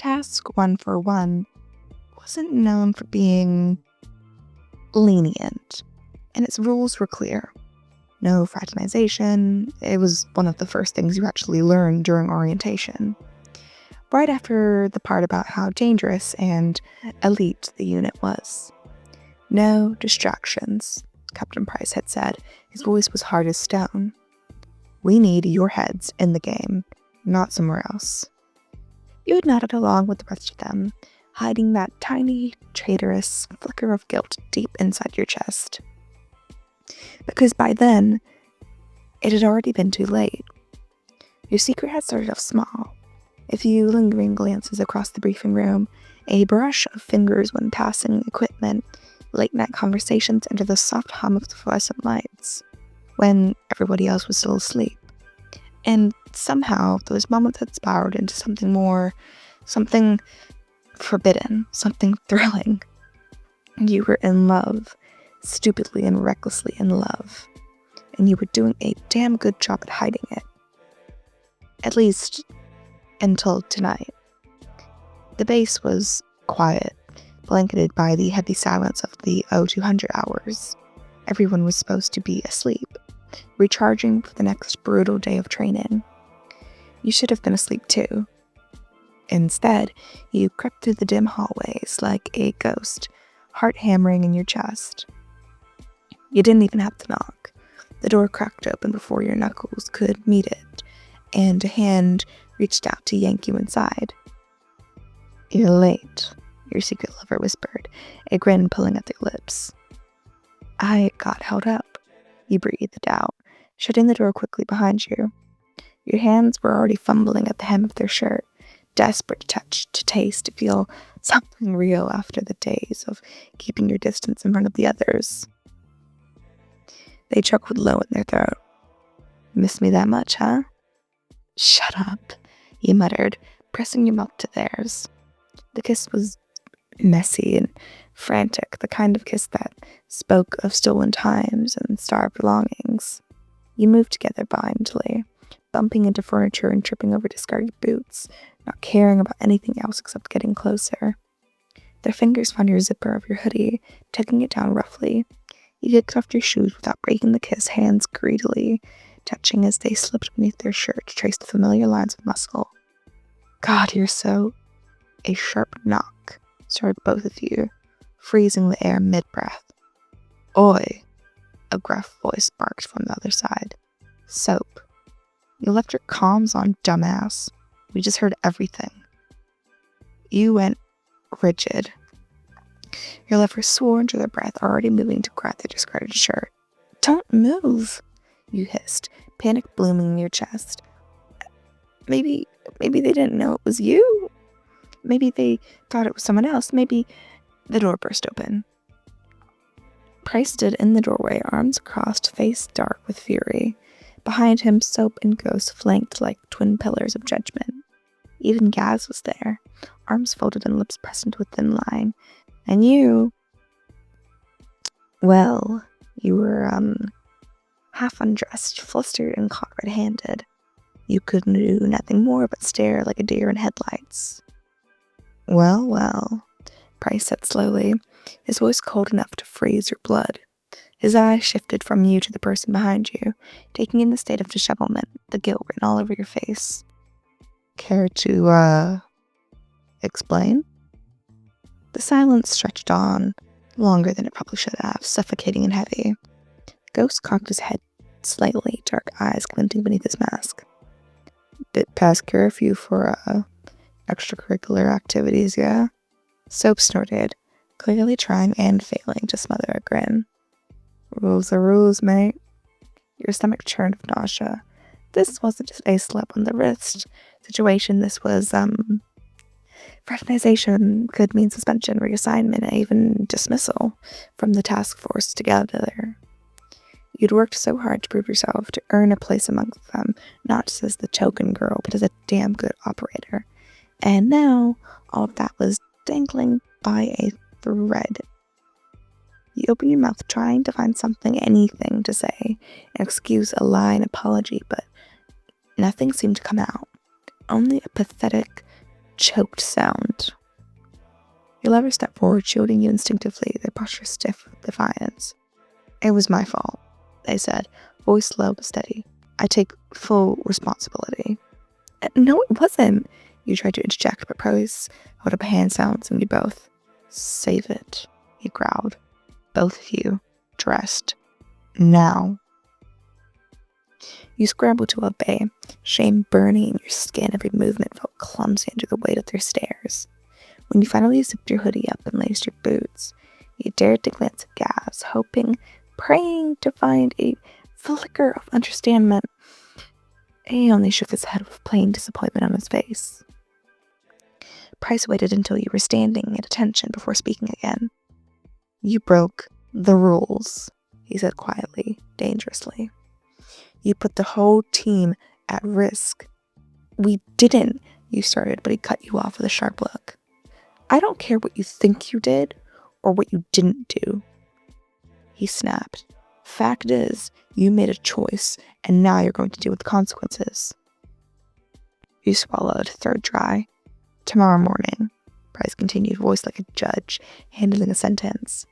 Task 141 wasn't known for being lenient, and its rules were clear. No fraternization. It was one of the first things you actually learned during orientation. Right after the part about how dangerous and elite the unit was. No distractions, Captain Price had said. His voice was hard as stone. We need your heads in the game, not somewhere else. You had nodded along with the rest of them, hiding that tiny, traitorous flicker of guilt deep inside your chest. Because by then, it had already been too late. Your secret had started off small. A few lingering glances across the briefing room, a brush of fingers when passing equipment, late-night conversations under the soft hum of the fluorescent lights, when everybody else was still asleep. And somehow, those moments had spiraled into something more, something forbidden, something thrilling. You were in love, stupidly and recklessly in love, and you were doing a damn good job at hiding it. At least, until tonight. The base was quiet, blanketed by the heavy silence of the 0200 hours. Everyone was supposed to be asleep, recharging for the next brutal day of training. You should have been asleep too. Instead, you crept through the dim hallways like a ghost, heart hammering in your chest. You didn't even have to knock. The door cracked open before your knuckles could meet it, and a hand reached out to yank you inside. You're late, your secret lover whispered, a grin pulling at their lips. I got held up, you breathed out, shutting the door quickly behind you. Your hands were already fumbling at the hem of their shirt, desperate to touch, to taste, to feel something real after the days of keeping your distance in front of the others. They chuckled low in their throat. Miss me that much, huh? Shut up, you muttered, pressing your mouth to theirs. The kiss was messy and frantic, the kind of kiss that spoke of stolen times and starved longings. You moved together blindly, bumping into furniture and tripping over discarded boots, not caring about anything else except getting closer. Their fingers found your zipper of your hoodie, tugging it down roughly. You kicked off your shoes without breaking the kiss, hands greedily touching as they slipped beneath their shirt to trace the familiar lines of muscle. God, you're so... A sharp knock startled both of you, freezing the air mid-breath. Oi, a gruff voice barked from the other side. Soap. You left your comms on, dumbass. We just heard everything. You went rigid. Your lovers swore under their breath, already moving to grab their discarded shirt. Don't move, you hissed, panic blooming in your chest. Maybe they didn't know it was you. Maybe they thought it was someone else. Maybe... The door burst open. Price stood in the doorway, arms crossed, face dark with fury. Behind him, Soap and Ghost flanked like twin pillars of judgment. Even Gaz was there, arms folded and lips pressed into a thin line. And you... Well, you were, half undressed, flustered, and caught red-handed. You could do nothing more but stare like a deer in headlights. Well, Price said slowly, his voice cold enough to freeze your blood. His eyes shifted from you to the person behind you, taking in the state of dishevelment, the guilt written all over your face. Care to, explain? The silence stretched on, longer than it probably should have, suffocating and heavy. Ghost cocked his head slightly, dark eyes glinting beneath his mask. Bit past curfew for, extracurricular activities, yeah? Soap snorted, clearly trying and failing to smother a grin. Rules are rules, mate. Your stomach churned with nausea. This wasn't just a slap on the wrist situation, this was, fraternization could mean suspension, reassignment, and even dismissal from the task force together. You'd worked so hard to prove yourself, to earn a place amongst them, not just as the token girl, but as a damn good operator. And now, all of that was dangling by a thread. You open your mouth trying to find something, anything to say, an excuse, a lie, an apology, but nothing seemed to come out. Only a pathetic, choked sound. Your lover stepped forward, shielding you instinctively, their posture stiff with defiance. "It was my fault," they said, voice low but steady. "I take full responsibility." "No, it wasn't," you tried to interject, but Price held up a hand silencing you both. "Save it," he growled. "Both of you, dressed. Now." You scrambled to obey, shame burning in your skin. Every movement felt clumsy under the weight of their stares. When you finally zipped your hoodie up and laced your boots, you dared to glance at Gaz, hoping, praying to find a flicker of understanding. He only shook his head with plain disappointment on his face. Price waited until you were standing at attention before speaking again. "You broke the rules," he said quietly, dangerously. "You put the whole team at risk." "We didn't," you started, but he cut you off with a sharp look. "I don't care what you think you did or what you didn't do," he snapped. "Fact is, you made a choice, and now you're going to deal with the consequences." You swallowed, throat dry. "Tomorrow morning," Price continued, voice like a judge handling a sentence,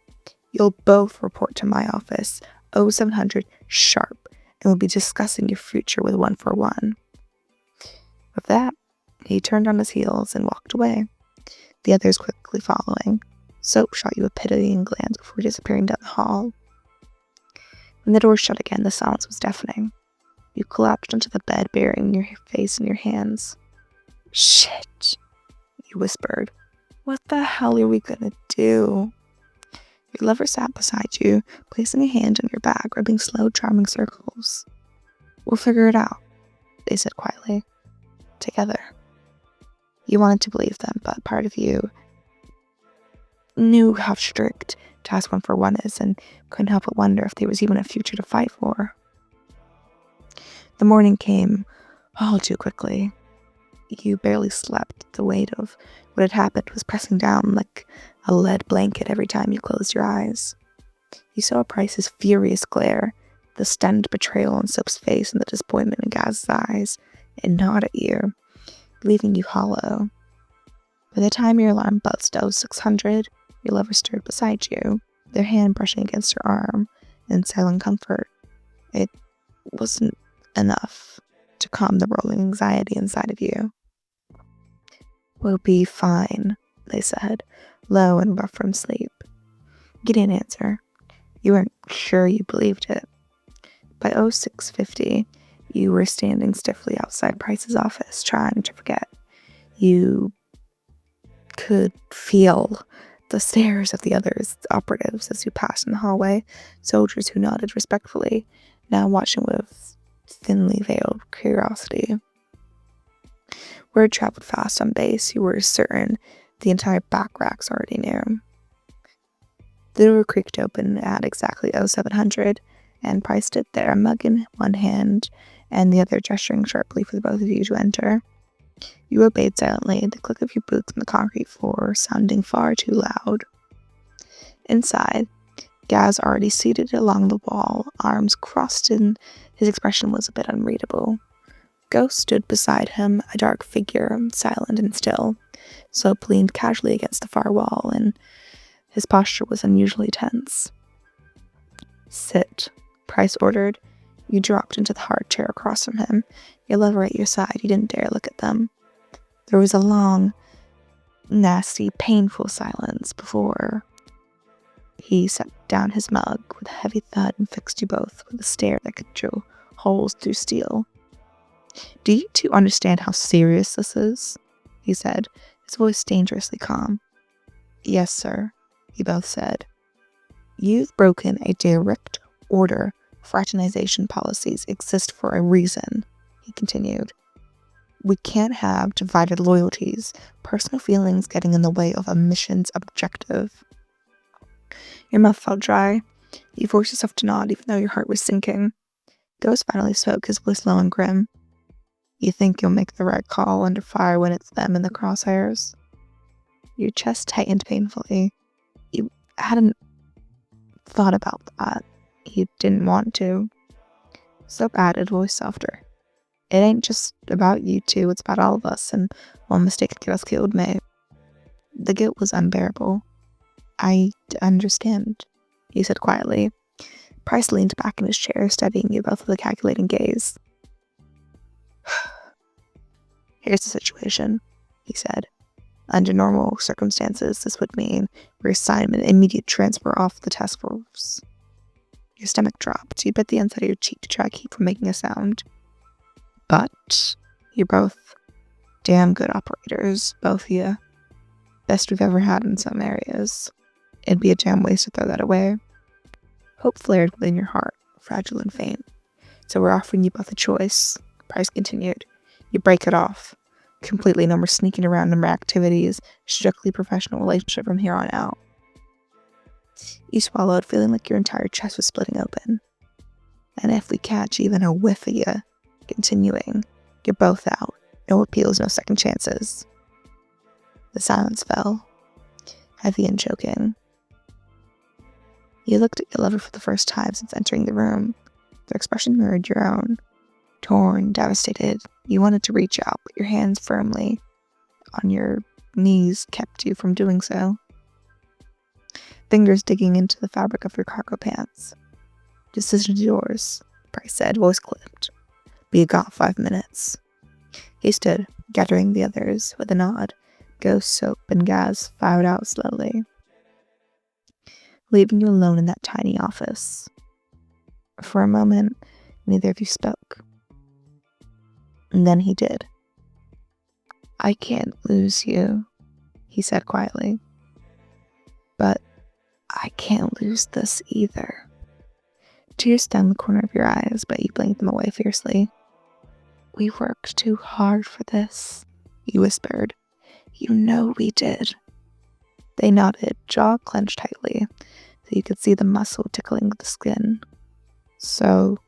"you'll both report to my office, 0700 sharp, and we'll be discussing your future with 141. With that, he turned on his heels and walked away, the others quickly following. Soap shot you a pitying glance before disappearing down the hall. When the door shut again, the silence was deafening. You collapsed onto the bed, burying your face in your hands. "Shit," you whispered. "What the hell are we gonna do?" Your lover sat beside you, placing a hand on your back, rubbing slow, charming circles. "We'll figure it out," they said quietly. "Together." You wanted to believe them, but part of you knew how strict Task 141 is and couldn't help but wonder if there was even a future to fight for. The morning came all too quickly. You barely slept. The weight of what had happened was pressing down like a lead blanket every time you closed your eyes. You saw Price's furious glare, the stunned betrayal on Soap's face, and the disappointment in Gaz's eyes, and gnawed at you, leaving you hollow. By the time your alarm buzzed 0600, your lover stood beside you, their hand brushing against your arm in silent comfort. It wasn't enough to calm the rolling anxiety inside of you. "We'll be fine," they said, low and rough from sleep. You didn't answer. You weren't sure you believed it. By 0650, you were standing stiffly outside Price's office, trying to forget. You could feel the stares of the others, operatives, as you passed in the hallway, soldiers who nodded respectfully, now watching with thinly veiled curiosity. Word traveled fast on base. You were certain the entire back racks already knew. The door creaked open at exactly 0700, and Price stood there, a mug in one hand and the other gesturing sharply for the both of you to enter. You obeyed silently, the click of your boots on the concrete floor sounding far too loud. Inside, Gaz already seated along the wall, arms crossed, and his expression was a bit unreadable. Ghost stood beside him, a dark figure, silent and still. Soap leaned casually against the far wall, and his posture was unusually tense. "Sit," Price ordered. You dropped into the hard chair across from him, your lover at your side. You didn't dare look at them. There was a long, nasty, painful silence before he set down his mug with a heavy thud and fixed you both with a stare that could drill holes through steel. "Do you two understand how serious this is?" he said, his voice dangerously calm. "Yes, sir," you both said. "You've broken a direct order. Fraternization policies exist for a reason," he continued. "We can't have divided loyalties, personal feelings getting in the way of a mission's objective." Your mouth felt dry. You forced yourself to nod even though your heart was sinking. Ghost finally spoke, his voice low and grim. "You think you'll make the right call under fire when it's them in the crosshairs?" Your chest tightened painfully. You hadn't thought about that. You didn't want to. Soap added, voice softer. It ain't just about you two, it's about all of us, and one mistake could get us killed, mate. The guilt was unbearable. I understand, he said quietly. Price leaned back in his chair, studying you both with a calculating gaze. Here's the situation, he said. Under normal circumstances, this would mean reassignment, immediate transfer off the task force. Your stomach dropped. You bit the inside of your cheek to try to keep from making a sound. But you're both damn good operators, both of you. Best we've ever had in some areas. It'd be a damn waste to throw that away. Hope flared within your heart, fragile and faint. So we're offering you both a choice, Price continued. You break it off. Completely no more sneaking around, no more activities, strictly professional relationship from here on out. You swallowed, feeling like your entire chest was splitting open. And if we catch even a whiff of you continuing, you're both out. No appeals, no second chances. The silence fell, heavy and choking. You looked at your lover for the first time since entering the room. Their expression mirrored your own. Torn, devastated, you wanted to reach out, but your hands firmly on your knees kept you from doing so. Fingers digging into the fabric of your cargo pants. Decision is yours, Price said, voice clipped. But you got 5 minutes. He stood, gathering the others with a nod. Ghost, soap, and gas filed out slowly, leaving you alone in that tiny office. For a moment, neither of you spoke. And then he did. I can't lose you, he said quietly. But I can't lose this either. Tears stung the corner of your eyes, but you blinked them away fiercely. We worked too hard for this, you whispered. You know we did. They nodded, jaw clenched tightly, so you could see the muscle tickling the skin. So,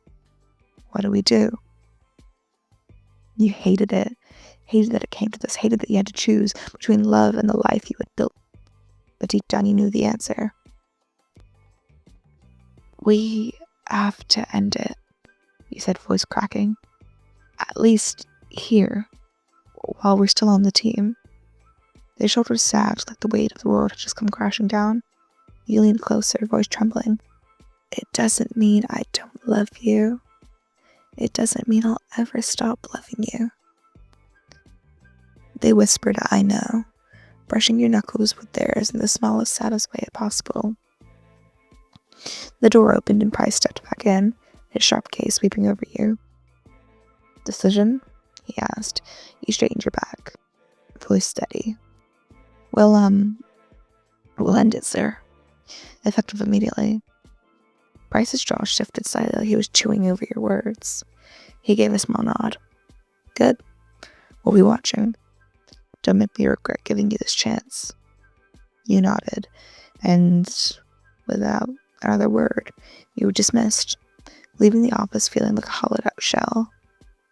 what do we do? You hated it. Hated that it came to this. Hated that you had to choose between love and the life you had built. But deep down you knew the answer. We have to end it, you said, voice cracking. At least here, while we're still on the team. Their shoulders sagged like the weight of the world had just come crashing down. You leaned closer, voice trembling. It doesn't mean I don't love you. It doesn't mean I'll ever stop loving you. They whispered, I know, brushing your knuckles with theirs in the smallest, saddest way possible. The door opened and Price stepped back in, his sharp gaze sweeping over you. Decision? He asked. You straightened your back, voice steady. We'll end it, sir. Effective immediately. Price's jaw shifted slightly like he was chewing over your words. He gave a small nod. Good. We'll be watching. Don't make me regret giving you this chance. You nodded, and without another word, you were dismissed, leaving the office feeling like a hollowed-out shell.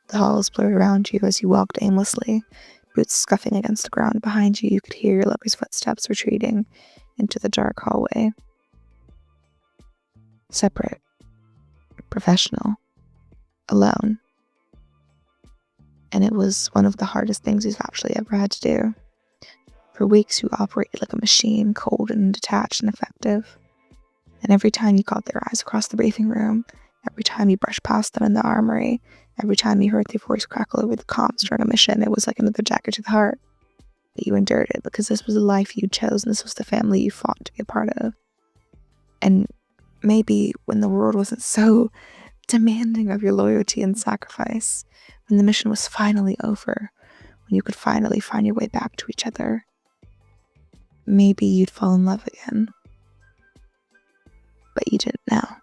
The halls blurred around you as you walked aimlessly, boots scuffing against the ground behind you. You could hear your lover's footsteps retreating into the dark hallway. Separate. Professional. Alone. And it was one of the hardest things you've actually ever had to do. For weeks you operated like a machine, cold and detached and effective. And every time you caught their eyes across the briefing room, every time you brushed past them in the armory, every time you heard their voice crackle over the comms during a mission, it was like another dagger to the heart. But you endured it because this was the life you chose and this was the family you fought to be a part of. And maybe when the world wasn't so demanding of your loyalty and sacrifice, when the mission was finally over, when you could finally find your way back to each other, maybe you'd fall in love again. But you didn't know.